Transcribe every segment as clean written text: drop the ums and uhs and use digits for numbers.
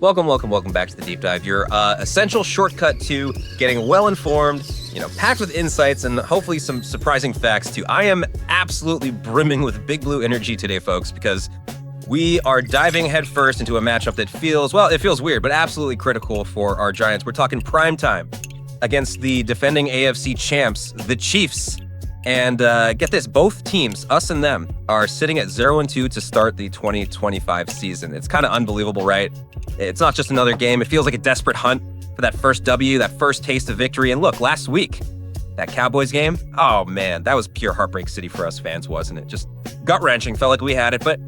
Welcome back to the Deep Dive, your essential shortcut to getting well-informed, packed with insights and hopefully some surprising facts too. I am absolutely brimming with big blue energy today, folks, because we are diving headfirst into a matchup that feels weird, but absolutely critical for our Giants. We're talking prime time against the defending AFC champs, the Chiefs. And get this, both teams, us and them, are sitting at 0-2 to start the 2025 season. It's kind of unbelievable, right? It's not just another game. It feels like a desperate hunt for that first W, that first taste of victory. And look, last week, that Cowboys game, oh man, that was pure heartbreak city for us fans, wasn't it? Just gut-wrenching, felt like we had it. But,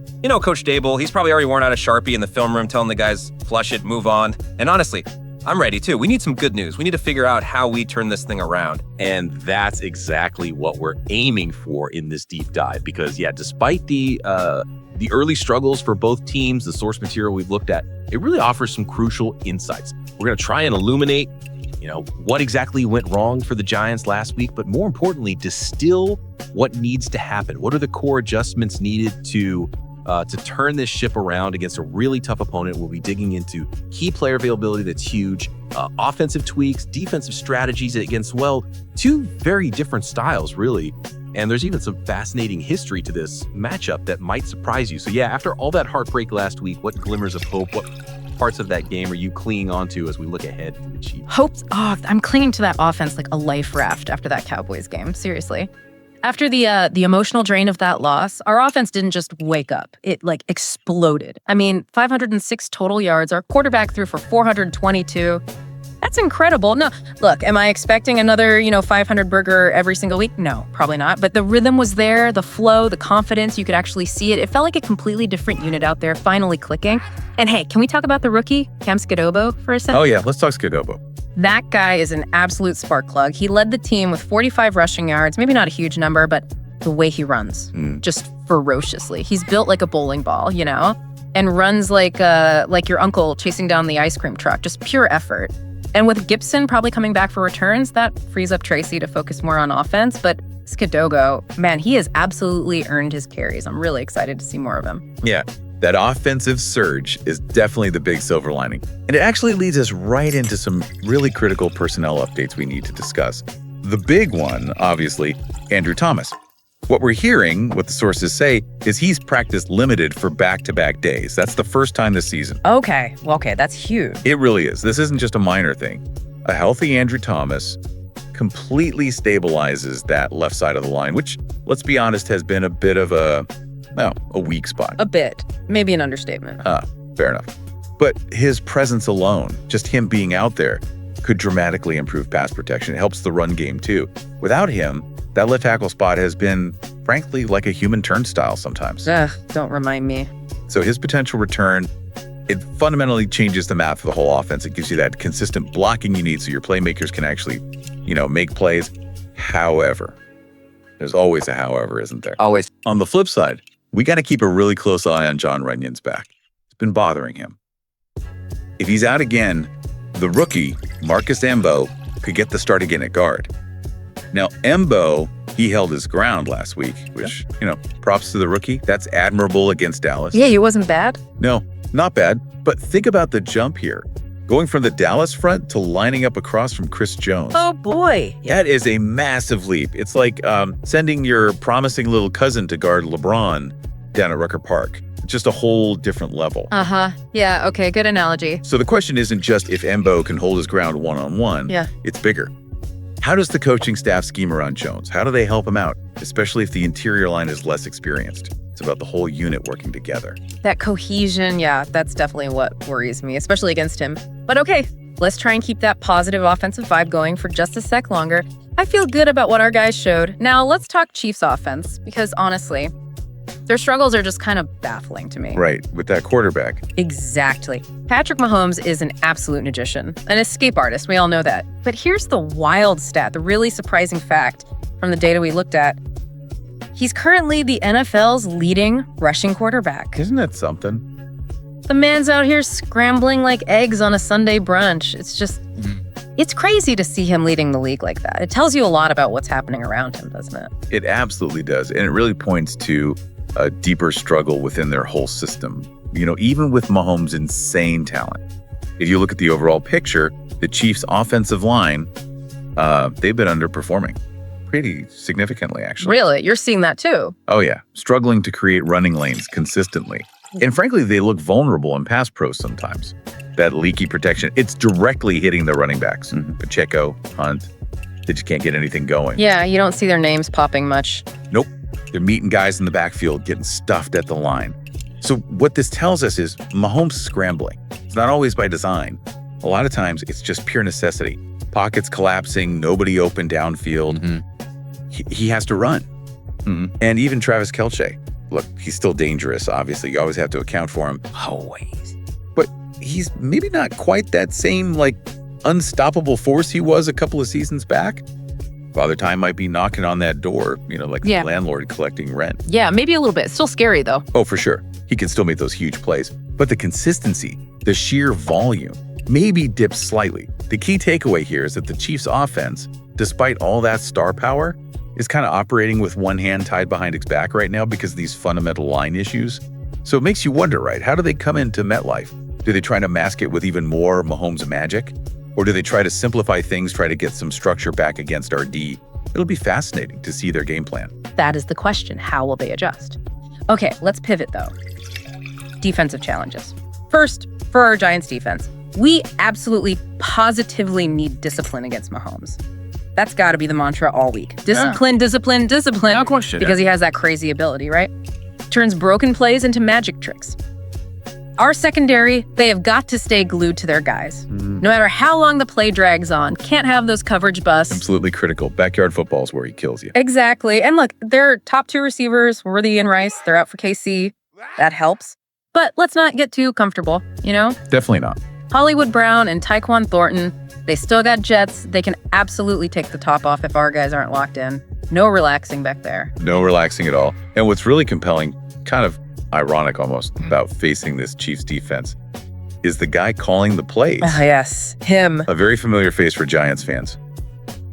Coach Dable, he's probably already worn out a Sharpie in the film room telling the guys, flush it, move on. And honestly, I'm ready too. We need some good news. We need to figure out how we turn this thing around. And that's exactly what we're aiming for in this deep dive. Because despite the early struggles for both teams, the source material we've looked at, it really offers some crucial insights. We're going to try and illuminate, what exactly went wrong for the Giants last week, but more importantly, distill what needs to happen. What are the core adjustments needed to turn this ship around against a really tough opponent? We'll be digging into key player availability that's huge, offensive tweaks, defensive strategies against, two very different styles, really. And there's even some fascinating history to this matchup that might surprise you. So after all that heartbreak last week, what glimmers of hope, what parts of that game are you clinging onto as we look ahead to the Chiefs? I'm clinging to that offense like a life raft after that Cowboys game, seriously. After the emotional drain of that loss, our offense didn't just wake up. It exploded. 506 total yards. Our quarterback threw for 422. That's incredible. No, look, am I expecting another, 500 burger every single week? No, probably not. But the rhythm was there, the flow, the confidence, you could actually see it. It felt like a completely different unit out there, finally clicking. And hey, can we talk about the rookie, Cam Skattebo, for a second? Oh yeah, let's talk Skattebo. That guy is an absolute spark plug. He led the team with 45 rushing yards, maybe not a huge number, but the way he runs, just ferociously. He's built like a bowling ball, and runs like your uncle chasing down the ice cream truck, just pure effort. And with Gibson probably coming back for returns, that frees up Tracy to focus more on offense. But Skattebo, man, he has absolutely earned his carries. I'm really excited to see more of him. Yeah, that offensive surge is definitely the big silver lining. And it actually leads us right into some really critical personnel updates we need to discuss. The big one, obviously, Andrew Thomas. What we're hearing, what the sources say, is he's practice limited for back-to-back days. That's the first time this season. Okay, that's huge. It really is. This isn't just a minor thing. A healthy Andrew Thomas completely stabilizes that left side of the line, which, let's be honest, has been a bit of a weak spot. A bit. Maybe an understatement. Fair enough. But his presence alone, just him being out there, could dramatically improve pass protection. It helps the run game, too. Without him, that left tackle spot has been, frankly, like a human turnstile sometimes. Don't remind me. So his potential return, it fundamentally changes the math of the whole offense. It gives you that consistent blocking you need so your playmakers can actually, make plays. However, there's always a however, isn't there? Always. On the flip side, we got to keep a really close eye on Jon Runyon's back. It's been bothering him. If he's out again, the rookie, Marcus Embo, could get the start again at guard. Now, Embo, he held his ground last week, which, props to the rookie. That's admirable against Dallas. Yeah, he wasn't bad. No, not bad. But think about the jump here. Going from the Dallas front to lining up across from Chris Jones. Oh, boy. That is a massive leap. It's like sending your promising little cousin to guard LeBron down at Rucker Park. Just a whole different level. Yeah, okay, good analogy. So the question isn't just if Embo can hold his ground one-on-one. Yeah. It's bigger. How does the coaching staff scheme around Jones? How do they help him out, especially if the interior line is less experienced? It's about the whole unit working together. That cohesion, that's definitely what worries me, especially against him. But okay, let's try and keep that positive offensive vibe going for just a sec longer. I feel good about what our guys showed. Now let's talk Chiefs offense, because honestly, their struggles are just kind of baffling to me. Right, with that quarterback. Exactly. Patrick Mahomes is an absolute magician, an escape artist, we all know that. But here's the wild stat, the really surprising fact from the data we looked at. He's currently the NFL's leading rushing quarterback. Isn't that something? The man's out here scrambling like eggs on a Sunday brunch. It's crazy to see him leading the league like that. It tells you a lot about what's happening around him, doesn't it? It absolutely does. And it really points to a deeper struggle within their whole system. Even with Mahomes' insane talent, if you look at the overall picture, the Chiefs' offensive line, they've been underperforming pretty significantly, actually. Really? You're seeing that too? Oh, yeah. Struggling to create running lanes consistently. And frankly, they look vulnerable in pass pros sometimes. That leaky protection, it's directly hitting the running backs. Pacheco, Hunt, they just can't get anything going. Yeah, you don't see their names popping much. Nope. They're meeting guys in the backfield, getting stuffed at the line. So what this tells us is Mahomes scrambling. It's not always by design. A lot of times, it's just pure necessity. Pockets collapsing, nobody open downfield. He has to run. And even Travis Kelce, look, he's still dangerous, obviously. You always have to account for him. Always. But he's maybe not quite that same, like, unstoppable force he was a couple of seasons back. Father Time might be knocking on that door, like the landlord collecting rent. Yeah, maybe a little bit. Still scary, though. Oh, for sure. He can still make those huge plays. But the consistency, the sheer volume, maybe dips slightly. The key takeaway here is that the Chiefs' offense, despite all that star power, is kind of operating with one hand tied behind its back right now because of these fundamental line issues. So it makes you wonder, right? How do they come into MetLife? Do they try to mask it with even more Mahomes magic? Or do they try to simplify things, try to get some structure back against our D? It'll be fascinating to see their game plan. That is the question. How will they adjust? Okay, let's pivot though. Defensive challenges. First, for our Giants defense, we absolutely, positively need discipline against Mahomes. That's got to be the mantra all week. Discipline, discipline, discipline. No question. Because he has that crazy ability, right? Turns broken plays into magic tricks. Our secondary, they have got to stay glued to their guys. No matter how long the play drags on, can't have those coverage busts. Absolutely critical. Backyard football is where he kills you. Exactly. And look, their top two receivers, Worthy and Rice, they're out for KC. That helps. But let's not get too comfortable, Definitely not. Hollywood Brown and Tyquan Thornton, they still got jets. They can absolutely take the top off if our guys aren't locked in. No relaxing back there. No relaxing at all. And what's really compelling, kind of ironic almost, about facing this Chiefs defense is the guy calling the plays. Oh, yes, him. A very familiar face for Giants fans.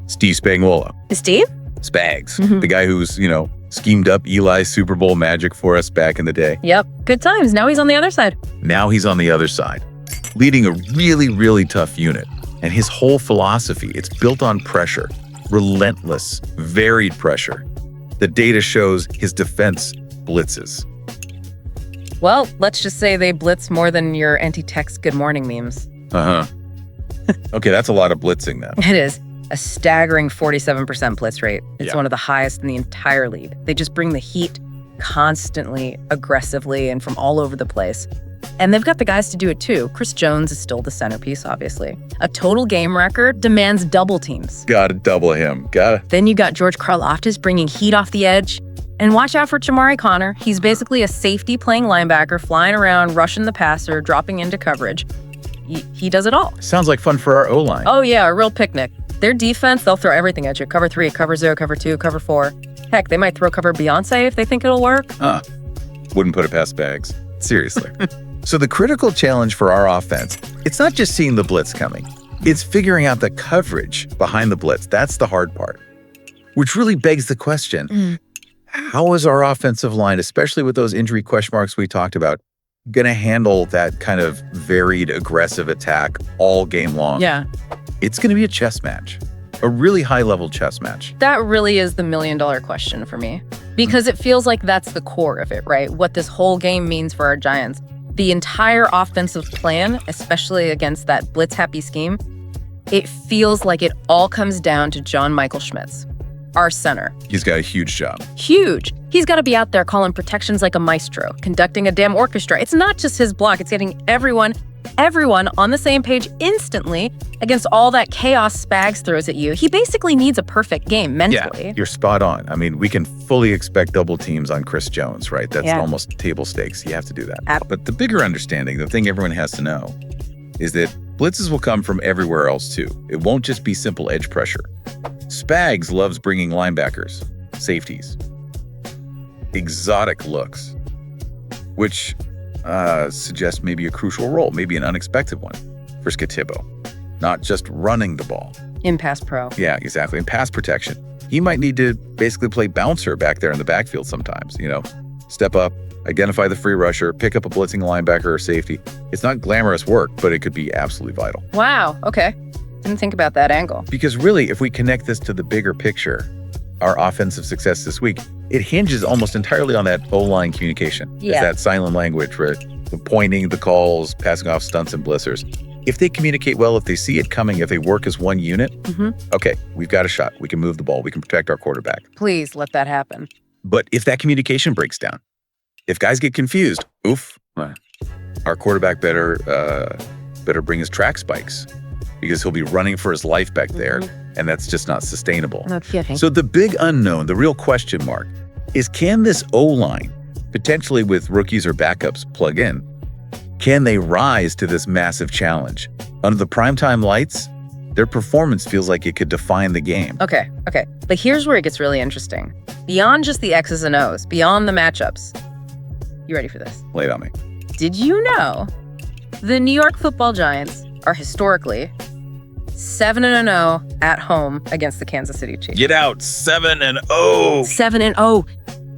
Steve Spagnuolo. Steve? Spags. The guy who's, schemed up Eli's Super Bowl magic for us back in the day. Yep, good times. Now he's on the other side. Now he's on the other side, leading a really, really tough unit. And his whole philosophy, it's built on pressure, relentless, varied pressure. The data shows his defense blitzes. Well, let's just say they blitz more than your anti-text good morning memes. Okay, that's a lot of blitzing then. It is. A staggering 47% blitz rate. It's one of the highest in the entire league. They just bring the heat constantly, aggressively, and from all over the place. And they've got the guys to do it too. Chris Jones is still the centerpiece, obviously. A total game record demands double teams. Gotta double him. Then you got George Karlaftis bringing heat off the edge. And watch out for Jamari Connor. He's basically a safety playing linebacker, flying around, rushing the passer, dropping into coverage. He does it all. Sounds like fun for our O-line. Oh yeah, a real picnic. Their defense, they'll throw everything at you. Cover 3, cover 0, cover 2, cover 4. Heck, they might throw cover Beyonce if they think it'll work. Wouldn't put it past Bags. Seriously. So the critical challenge for our offense, it's not just seeing the blitz coming. It's figuring out the coverage behind the blitz. That's the hard part. Which really begs the question, how is our offensive line, especially with those injury question marks we talked about, going to handle that kind of varied, aggressive attack all game long? Yeah. It's going to be a chess match, a really high-level chess match. That really is the million-dollar question for me, because it feels like that's the core of it, right? What this whole game means for our Giants. The entire offensive plan, especially against that blitz-happy scheme, it feels like it all comes down to John Michael Schmitz, our center. He's got a huge job. Huge. He's got to be out there calling protections like a maestro, conducting a damn orchestra. It's not just his block. It's getting everyone on the same page instantly against all that chaos Spags throws at you. He basically needs a perfect game mentally. Yeah, you're spot on. I mean, we can fully expect double teams on Chris Jones, right? That's almost table stakes. You have to do that. But the bigger understanding, the thing everyone has to know, is that blitzes will come from everywhere else too. It won't just be simple edge pressure. Spags loves bringing linebackers, safeties, exotic looks, which suggests maybe a crucial role, maybe an unexpected one for Skattebo. Not just running the ball. In pass pro. Yeah, exactly. In pass protection. He might need to basically play bouncer back there in the backfield sometimes, step up, identify the free rusher, pick up a blitzing linebacker or safety. It's not glamorous work, but it could be absolutely vital. Wow. Okay. Didn't think about that angle. Because really, if we connect this to the bigger picture, our offensive success this week, it hinges almost entirely on that O-line communication. Yeah. It's that silent language, right? The pointing, the calls, passing off stunts and blitzers. If they communicate well, if they see it coming, if they work as one unit, okay, we've got a shot. We can move the ball. We can protect our quarterback. Please let that happen. But if that communication breaks down, if guys get confused, oof, our quarterback better bring his track spikes because he'll be running for his life back there, and that's just not sustainable. No kidding. So the big unknown, the real question mark, is can this O-line, potentially with rookies or backups plug in, can they rise to this massive challenge? Under the primetime lights, their performance feels like it could define the game. Okay. But here's where it gets really interesting. Beyond just the X's and O's, beyond the matchups. You ready for this? Lay it on me. Did you know the New York Football Giants are historically 7-0 at home against the Kansas City Chiefs? Get out, 7-0. 7-0.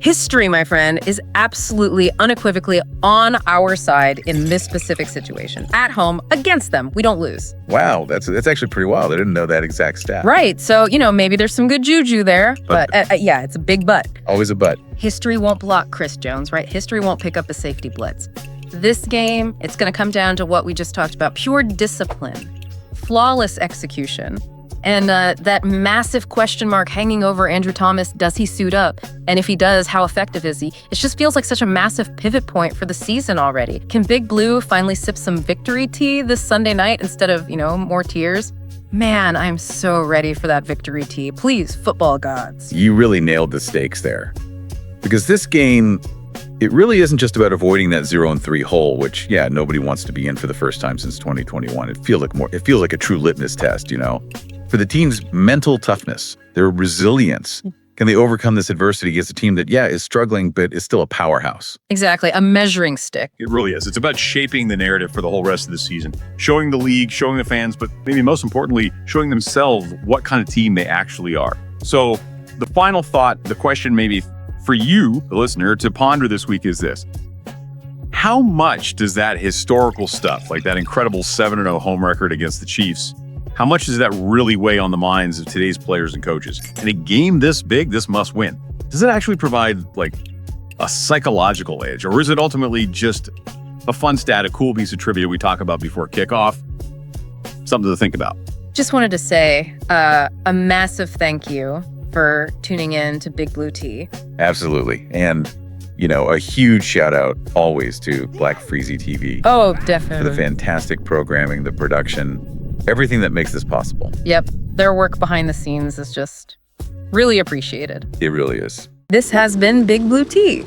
History, my friend, is absolutely unequivocally on our side in this specific situation. At home, against them, we don't lose. Wow, that's actually pretty wild. I didn't know that exact stat. Right. So, maybe there's some good juju there, but yeah, it's a big but. Always a but. History won't block Chris Jones, right? History won't pick up a safety blitz. This game, it's going to come down to what we just talked about, pure discipline, flawless execution, and that massive question mark hanging over Andrew Thomas. Does he suit up? And if he does, how effective is he? It just feels like such a massive pivot point for the season already. Can Big Blue finally sip some victory tea this Sunday night instead of, more tears? Man, I'm so ready for that victory tea. Please, football gods. You really nailed the stakes there. Because this game, it really isn't just about avoiding that 0-3 hole, which, yeah, nobody wants to be in for the first time since 2021. It feels like a true litmus test, For the team's mental toughness, their resilience. Can they overcome this adversity against a team that, is struggling, but is still a powerhouse? Exactly, a measuring stick. It really is. It's about shaping the narrative for the whole rest of the season, showing the league, showing the fans, but maybe most importantly, showing themselves what kind of team they actually are. So the final thought, the question maybe for you, the listener, to ponder this week is this. How much does that historical stuff, like that incredible 7-0 home record against the Chiefs, how much does that really weigh on the minds of today's players and coaches? In a game this big, this must win. Does it actually provide like a psychological edge, or is it ultimately just a fun stat, a cool piece of trivia we talk about before kickoff? Something to think about. Just wanted to say a massive thank you for tuning in to Big Blue Tea. Absolutely. And, a huge shout out always to BLKFREEZYTV. Oh, For definitely. the fantastic programming, the production, everything that makes this possible. Yep. Their work behind the scenes is just really appreciated. It really is. This has been Big Blue Tea.